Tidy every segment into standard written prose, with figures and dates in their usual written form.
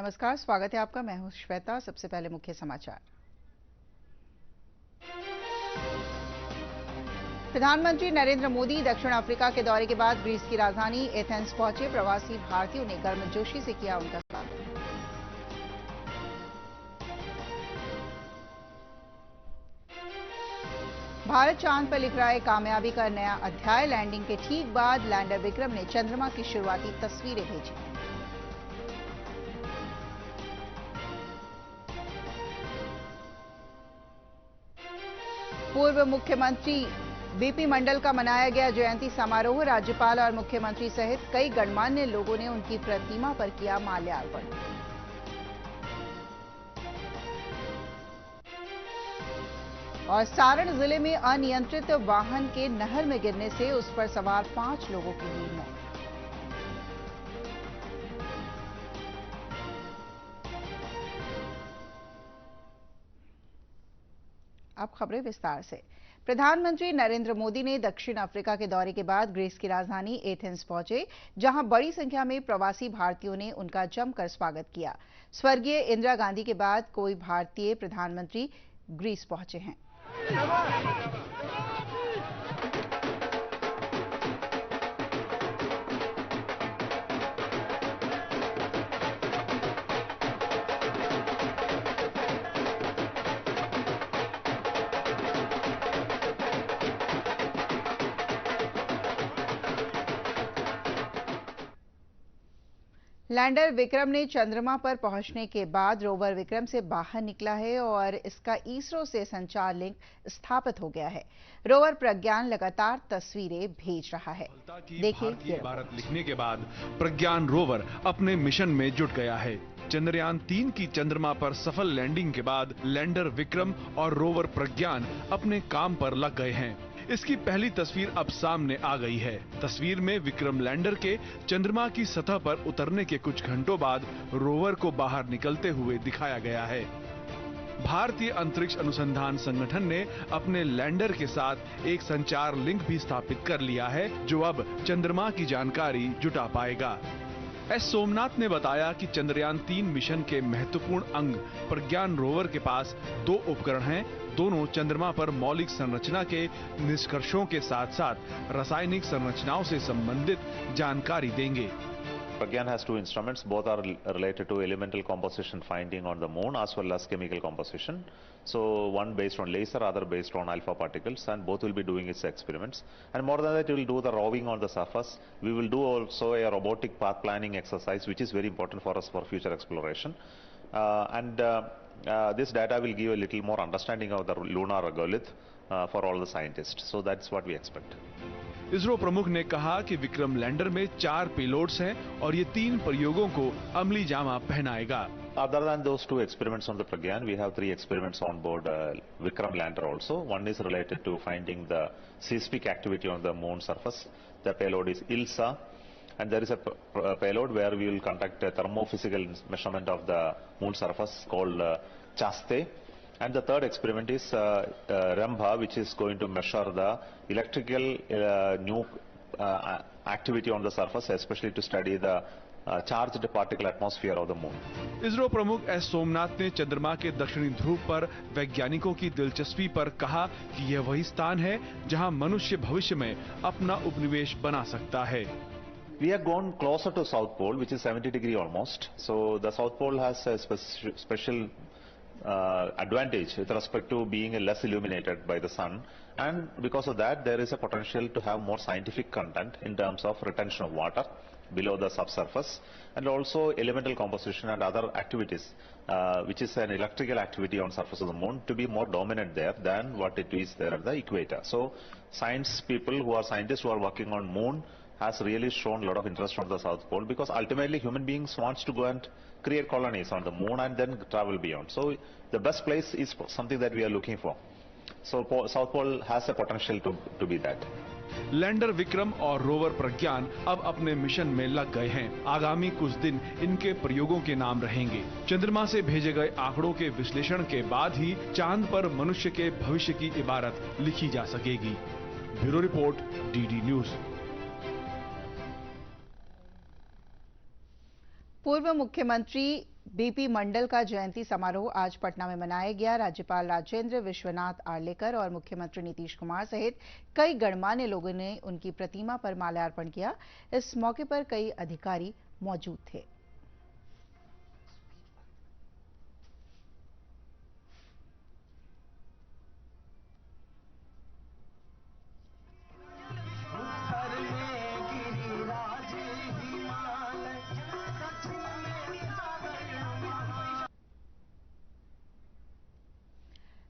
नमस्कार, स्वागत है आपका। मैं हूं श्वेता। सबसे पहले मुख्य समाचार। प्रधानमंत्री नरेंद्र मोदी दक्षिण अफ्रीका के दौरे के बाद ग्रीस की राजधानी एथेंस पहुंचे। प्रवासी भारतीयों ने गर्मजोशी से किया उनका स्वागत। भारत चांद पर लिख रहा है कामयाबी का नया अध्याय। लैंडिंग के ठीक बाद लैंडर विक्रम ने चंद्रमा की शुरुआती तस्वीरें भेजी। पूर्व मुख्यमंत्री बीपी मंडल का मनाया गया जयंती समारोह। राज्यपाल और मुख्यमंत्री सहित कई गणमान्य लोगों ने उनकी प्रतिमा पर किया माल्यार्पण। और सारण जिले में अनियंत्रित वाहन के नहर में गिरने से उस पर सवार 5 लोगों की हुई मौत। अब खबरें विस्तार से। प्रधानमंत्री नरेंद्र मोदी ने दक्षिण अफ्रीका के दौरे के बाद ग्रीस की राजधानी एथेंस पहुंचे, जहां बड़ी संख्या में प्रवासी भारतीयों ने उनका जमकर स्वागत किया। स्वर्गीय इंदिरा गांधी के बाद कोई भारतीय प्रधानमंत्री ग्रीस पहुंचे हैं। लैंडर विक्रम ने चंद्रमा पर पहुंचने के बाद रोवर विक्रम से बाहर निकला है और इसका इसरो से संचार लिंक स्थापित हो गया है। रोवर प्रज्ञान लगातार तस्वीरें भेज रहा है। देखिए, भारत लिखने के बाद प्रज्ञान रोवर अपने मिशन में जुट गया है। चंद्रयान 3 की चंद्रमा पर सफल लैंडिंग के बाद लैंडर विक्रम और रोवर प्रज्ञान अपने काम पर लग गए हैं। इसकी पहली तस्वीर अब सामने आ गई है। तस्वीर में विक्रम लैंडर के चंद्रमा की सतह पर उतरने के कुछ घंटों बाद रोवर को बाहर निकलते हुए दिखाया गया है। भारतीय अंतरिक्ष अनुसंधान संगठन ने अपने लैंडर के साथ एक संचार लिंक भी स्थापित कर लिया है, जो अब चंद्रमा की जानकारी जुटा पाएगा। एस सोमनाथ ने बताया कि चंद्रयान 3 मिशन के महत्वपूर्ण अंग प्रज्ञान रोवर के पास 2 उपकरण हैं। दोनों चंद्रमा पर मौलिक संरचना के निष्कर्षों के साथ साथ रासायनिक संरचनाओं से संबंधित जानकारी देंगे। Pragyan has 2 instruments, both are related to elemental composition finding on the moon as well as chemical composition. So one based on laser, other based on alpha particles, and both will be doing its experiments. And more than that, we will do the roving on the surface. We will do also a robotic path planning exercise, which is very important for us for future exploration. This data will give a little more understanding of the lunar regolith for all the scientists. So that's what we expect. ISRO प्रमुख ने कहा कि Vikram lander में 4 payloads हैं और ये 3 प्रयोगों को अमली Jama पहनाएगा। Other than those 2 experiments on the Pragyan, we have 3 experiments on board Vikram lander also. One is related to finding the seismic activity on the moon surface. The payload is ILSA, and there is a payload where we will conduct a thermophysical measurement of the moon surface called CHASTE. And the third experiment is REMBA, which is going to measure the electrical activity on the surface, especially to study the charged particle atmosphere of the moon. ISRO प्रमुख S Somnath ने चंद्रमा के दक्षिणी ध्रुव पर वैज्ञानिकों की दिलचस्पी पर कहा कि यह वही स्थान है जहां मनुष्य भविष्य में अपना उपनिवेश बना सकता है। We have gone closer to South Pole, which is 70 degrees almost. So the South Pole has a special advantage with respect to being less illuminated by the sun, and because of that there is a potential to have more scientific content in terms of retention of water below the subsurface, and also elemental composition and other activities, which is an electrical activity on surface of the moon, to be more dominant there than what it is there at the equator. So science people who are scientists who are working on moon has really shown a lot of interest on the South Pole, because ultimately human beings wants to go and create colonies on the moon and then travel beyond. So the best place is something that we are looking for. So South Pole has a potential to be that. Lander Vikram और rover प्रज्ञान अब अपने mission में लग गए हैं। आगामी कुछ दिन इनके प्रयोगों के नाम रहेंगे। चंद्रमा से भेजे गए आंकड़ों के विश्लेषण के बाद ही चांद पर मनुष्य के भविष्य की इबारत लिखी जा सकेगी। Bureau report, DD news. पूर्व मुख्यमंत्री बीपी मंडल का जयंती समारोह आज पटना में मनाया गया। राज्यपाल राजेंद्र विश्वनाथ आर्लेकर और मुख्यमंत्री नीतीश कुमार सहित कई गणमान्य लोगों ने उनकी प्रतिमा पर माल्यार्पण किया। इस मौके पर कई अधिकारी मौजूद थे।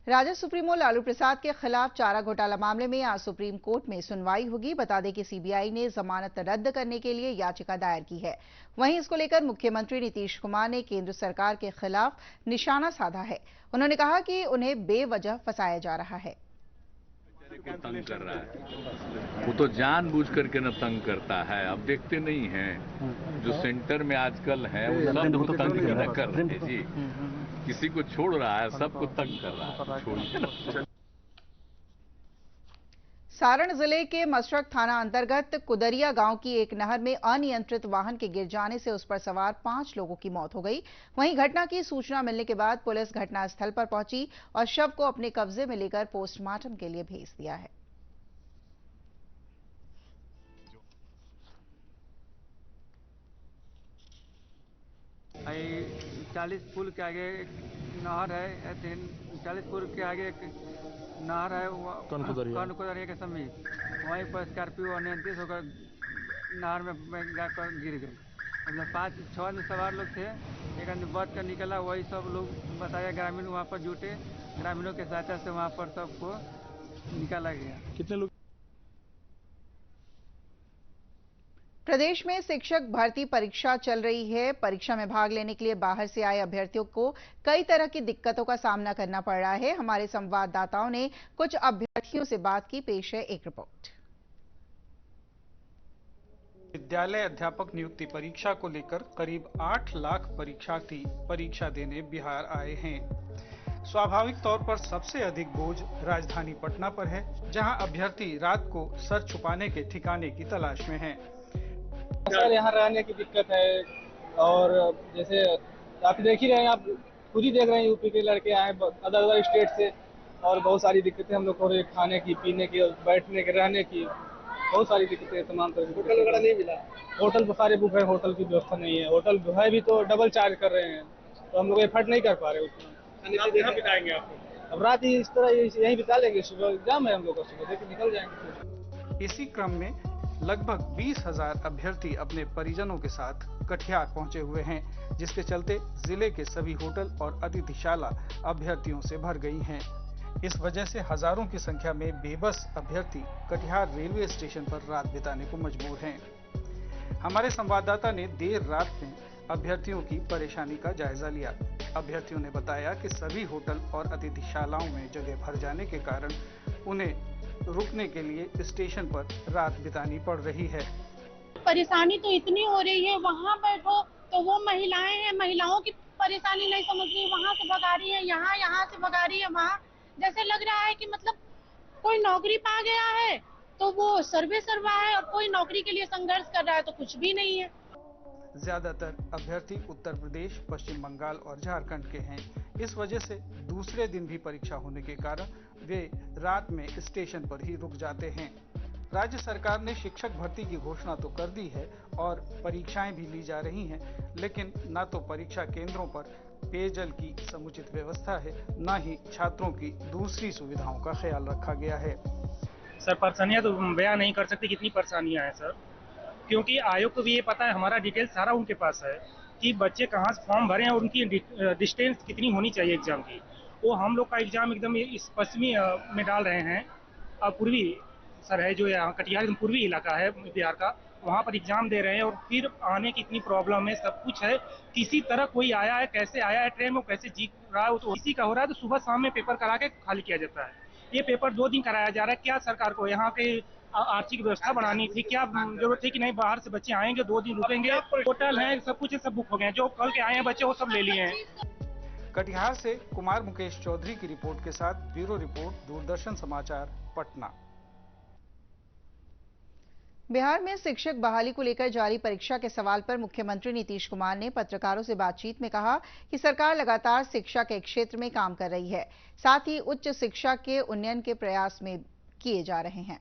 राजद सुप्रीमो लालू प्रसाद के खिलाफ चारा घोटाला मामले में आज सुप्रीम कोर्ट में सुनवाई होगी। बता दें कि सीबीआई ने जमानत रद्द करने के लिए याचिका दायर की है। वहीं इसको लेकर मुख्यमंत्री नीतीश कुमार ने केंद्र सरकार के खिलाफ निशाना साधा है। उन्होंने कहा कि उन्हें बेवजह फंसाया जा रहा है। को तंग कर रहा है, वो तो जानबूझ करके न तंग करता है। अब देखते नहीं हैं जो सेंटर में आजकल है वो सब तो तंग ही न कर रहे हैं जी। किसी को छोड़ रहा है, सबको तंग कर रहा है। छोड़िए ना। सारण जिले के मशरक थाना अंतर्गत कुदरिया गांव की एक नहर में अनियंत्रित वाहन के गिर जाने से उस पर सवार 5 लोगों की मौत हो गई। वहीं घटना की सूचना मिलने के बाद पुलिस घटनास्थल पर पहुंची और शव को अपने कब्जे में लेकर पोस्टमार्टम के लिए भेज दिया है। 40 पुल के आगे एक नहर है, 40 पुल के आगे एक नहर है, कनकुदरिया के समीप। वहीं पर स्कॉर्पियो अनियंत्रित होकर नहर में जाकर गिर गई। मतलब 5-6 आदमी सवार लोग थे। एक आदमी बच कर निकला। वही सब लोग बताया, ग्रामीण वहां पर जुटे। ग्रामीणों के सहायता से वहां पर सबको निकाला गया। कितने लोग? प्रदेश में शिक्षक भर्ती परीक्षा चल रही है। परीक्षा में भाग लेने के लिए बाहर से आए अभ्यर्थियों को कई तरह की दिक्कतों का सामना करना पड़ रहा है। हमारे संवाददाताओं ने कुछ अभ्यर्थियों से बात की। पेश है एक रिपोर्ट। विद्यालय अध्यापक नियुक्ति परीक्षा को लेकर करीब 8 लाख परीक्षार्थी परीक्षा देने बिहार आए हैं। स्वाभाविक तौर पर सबसे अधिक बोझ राजधानी पटना पर है, जहां अभ्यर्थी रात को सर छुपाने के ठिकाने की तलाश में हैं। सर यहाँ रहने की दिक्कत है, और जैसे आप देख ही रहे हैं, आप खुद ही देख रहे हैं, यूपी के लड़के आए अदर स्टेट से, और बहुत सारी दिक्कतें हम लोग को, खाने की, पीने की, बैठने की, रहने की बहुत सारी दिक्कतें, तमाम तरह की। होटल वगैरह नहीं मिला? होटल तो सारे बुक है, होटल की व्यवस्था नहीं है। होटल जो है भी तो डबल चार्ज कर रहे हैं, तो हम लोग एफर्ट नहीं कर पा रहे उतना। कहाँ बिताएंगे आप? अब रात ही इस तरह यहीं बिता लेंगे। सुबह एग्जाम है हम लोग का, सुबह देख निकल जाएंगे। इसी क्रम में लगभग 20,000 अभ्यर्थी अपने परिजनों के साथ कटिहार पहुंचे हुए हैं, जिसके चलते जिले के सभी होटल और अतिथिशाला अभ्यर्थियों से भर गई हैं। इस वजह से हजारों की संख्या में बेबस अभ्यर्थी कटिहार रेलवे स्टेशन पर रात बिताने को मजबूर हैं। हमारे संवाददाता ने देर रात में अभ्यर्थियों की परेशानी का जायजा लिया। अभ्यर्थियों ने बताया कि सभी होटल और अतिथिशालाओं में जगह भर जाने के कारण उन्हें रुकने के लिए स्टेशन पर रात बितानी पड़ रही है। परेशानी तो इतनी हो रही है, वहाँ बैठो तो वो महिलाएं हैं, महिलाओं की परेशानी नहीं समझ रही, वहाँ से भगा रही है, यहाँ से भगा रही है वहाँ। जैसे लग रहा है कि मतलब कोई नौकरी पा गया है तो वो सर्वे सर्वा है, और कोई नौकरी के लिए संघर्ष कर रहा है तो कुछ भी नहीं है। ज्यादातर अभ्यर्थी उत्तर प्रदेश, पश्चिम बंगाल और झारखंड के हैं। इस वजह से दूसरे दिन भी परीक्षा होने के कारण वे रात में स्टेशन पर ही रुक जाते हैं। राज्य सरकार ने शिक्षक भर्ती की घोषणा तो कर दी है और परीक्षाएं भी ली जा रही हैं, लेकिन न तो परीक्षा केंद्रों पर पेयजल की समुचित व्यवस्था है, न ही छात्रों की दूसरी सुविधाओं का ख्याल रखा गया है। सर परेशानियां तो बयान नहीं कर सकते कितनी परेशानियां हैं सर, क्योंकि आयोग को भी ये पता है, हमारा डिटेल सारा उनके पास है कि बच्चे कहाँ से फॉर्म भरे हैं और उनकी डिस्टेंस कितनी होनी चाहिए एग्जाम की। वो हम लोग का एग्जाम एकदम इस पश्चिमी में डाल रहे हैं, और पूर्वी सर है जो यहाँ कटिहार एकदम पूर्वी इलाका है बिहार का, वहाँ पर एग्जाम दे रहे हैं, और फिर आने की इतनी प्रॉब्लम है, सब कुछ है। किसी तरह कोई आया है, कैसे आया है ट्रेन में, कैसे जीत रहा है, तो इसी का हो रहा है। तो सुबह शाम में पेपर करा के खाली किया जाता है। ये पेपर 2 दिन कराया जा रहा है। क्या सरकार को यहाँ के आर्थिक व्यवस्था बनानी थी? क्या जरूरत है कि नहीं बाहर से बच्चे आएंगे, 2 दिन रुकेंगे, होटल है, सब कुछ है, सब बुक हो गए हैं। जो कल के आए हैं बच्चे वो सब ले लिए हैं। कटिहार से कुमार मुकेश चौधरी की रिपोर्ट के साथ ब्यूरो रिपोर्ट, दूरदर्शन समाचार, पटना। बिहार में शिक्षक बहाली को लेकर जारी परीक्षा के सवाल पर मुख्यमंत्री नीतीश कुमार ने पत्रकारों से बातचीत में कहा कि सरकार लगातार शिक्षा के क्षेत्र में काम कर रही है, साथ ही उच्च शिक्षा के उन्नयन के प्रयास में किए जा रहे हैं।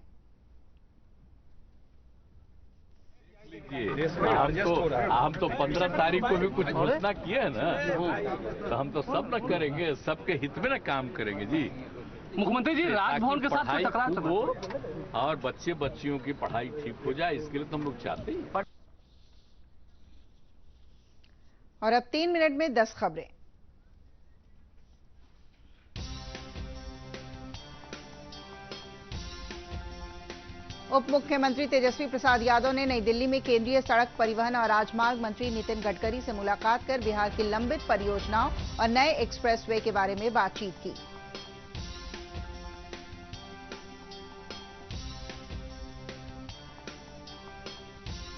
हम तो 15 तारीख को भी कुछ घोषणा किए है ना, तो हम तो सब न करेंगे, सबके हित में न काम करेंगे जी। मुख्यमंत्री जी, राजभवन के साथ पढ़ाई हो और बच्चे बच्चियों की पढ़ाई ठीक हो जाए, इसके लिए तो हम लोग चाहते हैं। और अब 3 मिनट में 10 खबरें। उप मुख्यमंत्री तेजस्वी प्रसाद यादव ने नई दिल्ली में केंद्रीय सड़क परिवहन और राजमार्ग मंत्री नितिन गडकरी से मुलाकात कर बिहार की लंबित परियोजनाओं और नए एक्सप्रेसवे के बारे में बातचीत की।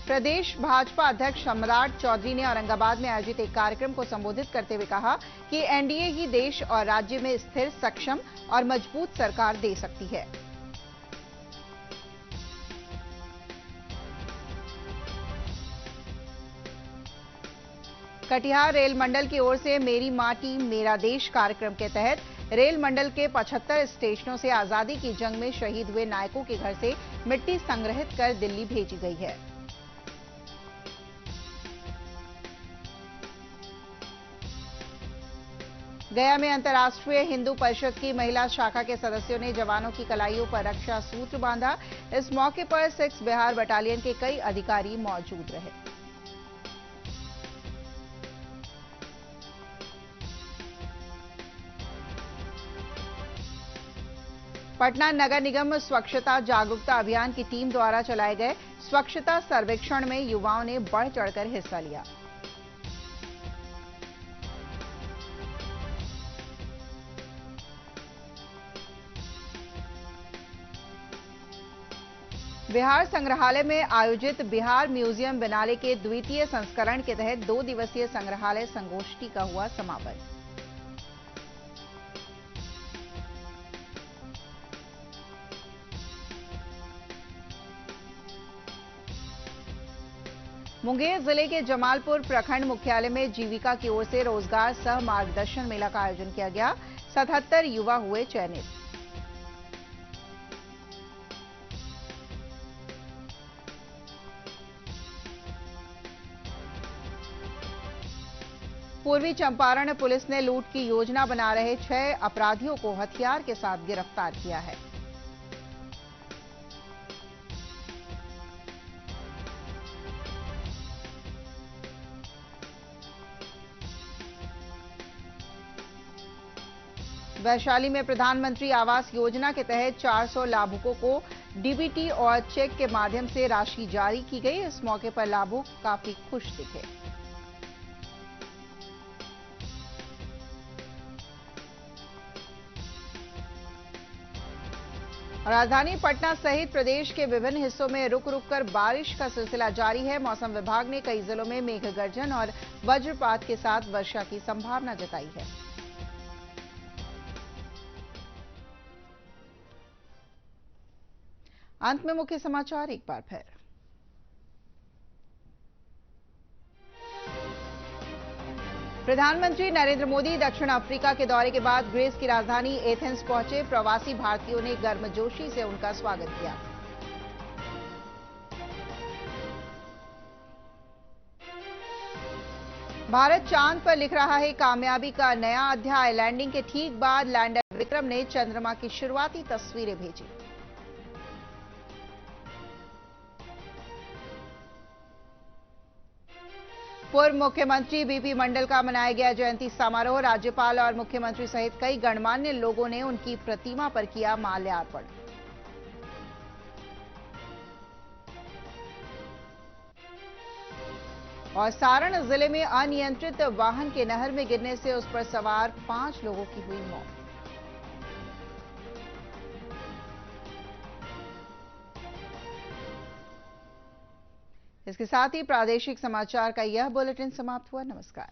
प्रदेश भाजपा अध्यक्ष सम्राट चौधरी ने औरंगाबाद में आयोजित एक कार्यक्रम को संबोधित करते हुए कहा कि एनडीए ही देश और राज्य में स्थिर, सक्षम और मजबूत सरकार दे सकती है। कटिहार रेल मंडल की ओर से मेरी माटी मेरा देश कार्यक्रम के तहत रेल मंडल के 75 स्टेशनों से आजादी की जंग में शहीद हुए नायकों के घर से मिट्टी संग्रहित कर दिल्ली भेजी गई है। गया में अंतर्राष्ट्रीय हिंदू परिषद की महिला शाखा के सदस्यों ने जवानों की कलाइयों पर रक्षा सूत्र बांधा। इस मौके पर 6 बिहार बटालियन के कई अधिकारी मौजूद रहे। पटना नगर निगम स्वच्छता जागरूकता अभियान की टीम द्वारा चलाए गए स्वच्छता सर्वेक्षण में युवाओं ने बढ़ चढ़कर हिस्सा लिया। बिहार संग्रहालय में आयोजित बिहार म्यूजियम बिनाले के द्वितीय संस्करण के तहत 2 दिवसीय संग्रहालय संगोष्ठी का हुआ समापन। मुंगेर जिले के जमालपुर प्रखंड मुख्यालय में जीविका की ओर से रोजगार सह मार्गदर्शन मेला का आयोजन किया गया। 77 युवा हुए चयनित। पूर्वी चंपारण पुलिस ने लूट की योजना बना रहे 6 अपराधियों को हथियार के साथ गिरफ्तार किया है। वैशाली में प्रधानमंत्री आवास योजना के तहत 400 लाभुकों को डीबीटी और चेक के माध्यम से राशि जारी की गई। इस मौके पर लाभुक काफी खुश दिखे। राजधानी पटना सहित प्रदेश के विभिन्न हिस्सों में रुक रुक कर बारिश का सिलसिला जारी है। मौसम विभाग ने कई जिलों में मेघ गर्जन और वज्रपात के साथ वर्षा की संभावना जताई है। अंत में मुख्य समाचार एक बार फिर। प्रधानमंत्री नरेंद्र मोदी दक्षिण अफ्रीका के दौरे के बाद ग्रीस की राजधानी एथेंस पहुंचे। प्रवासी भारतीयों ने गर्मजोशी से उनका स्वागत किया। भारत चांद पर लिख रहा है कामयाबी का नया अध्याय। लैंडिंग के ठीक बाद लैंडर विक्रम ने चंद्रमा की शुरुआती तस्वीरें भेजी। पूर्व मुख्यमंत्री बीपी मंडल का मनाया गया जयंती समारोह। राज्यपाल और मुख्यमंत्री सहित कई गणमान्य लोगों ने उनकी प्रतिमा पर किया माल्यार्पण। और सारण जिले में अनियंत्रित वाहन के नहर में गिरने से उस पर सवार 5 लोगों की हुई मौत। इसके साथ ही प्रादेशिक समाचार का यह बुलेटिन समाप्त हुआ। नमस्कार।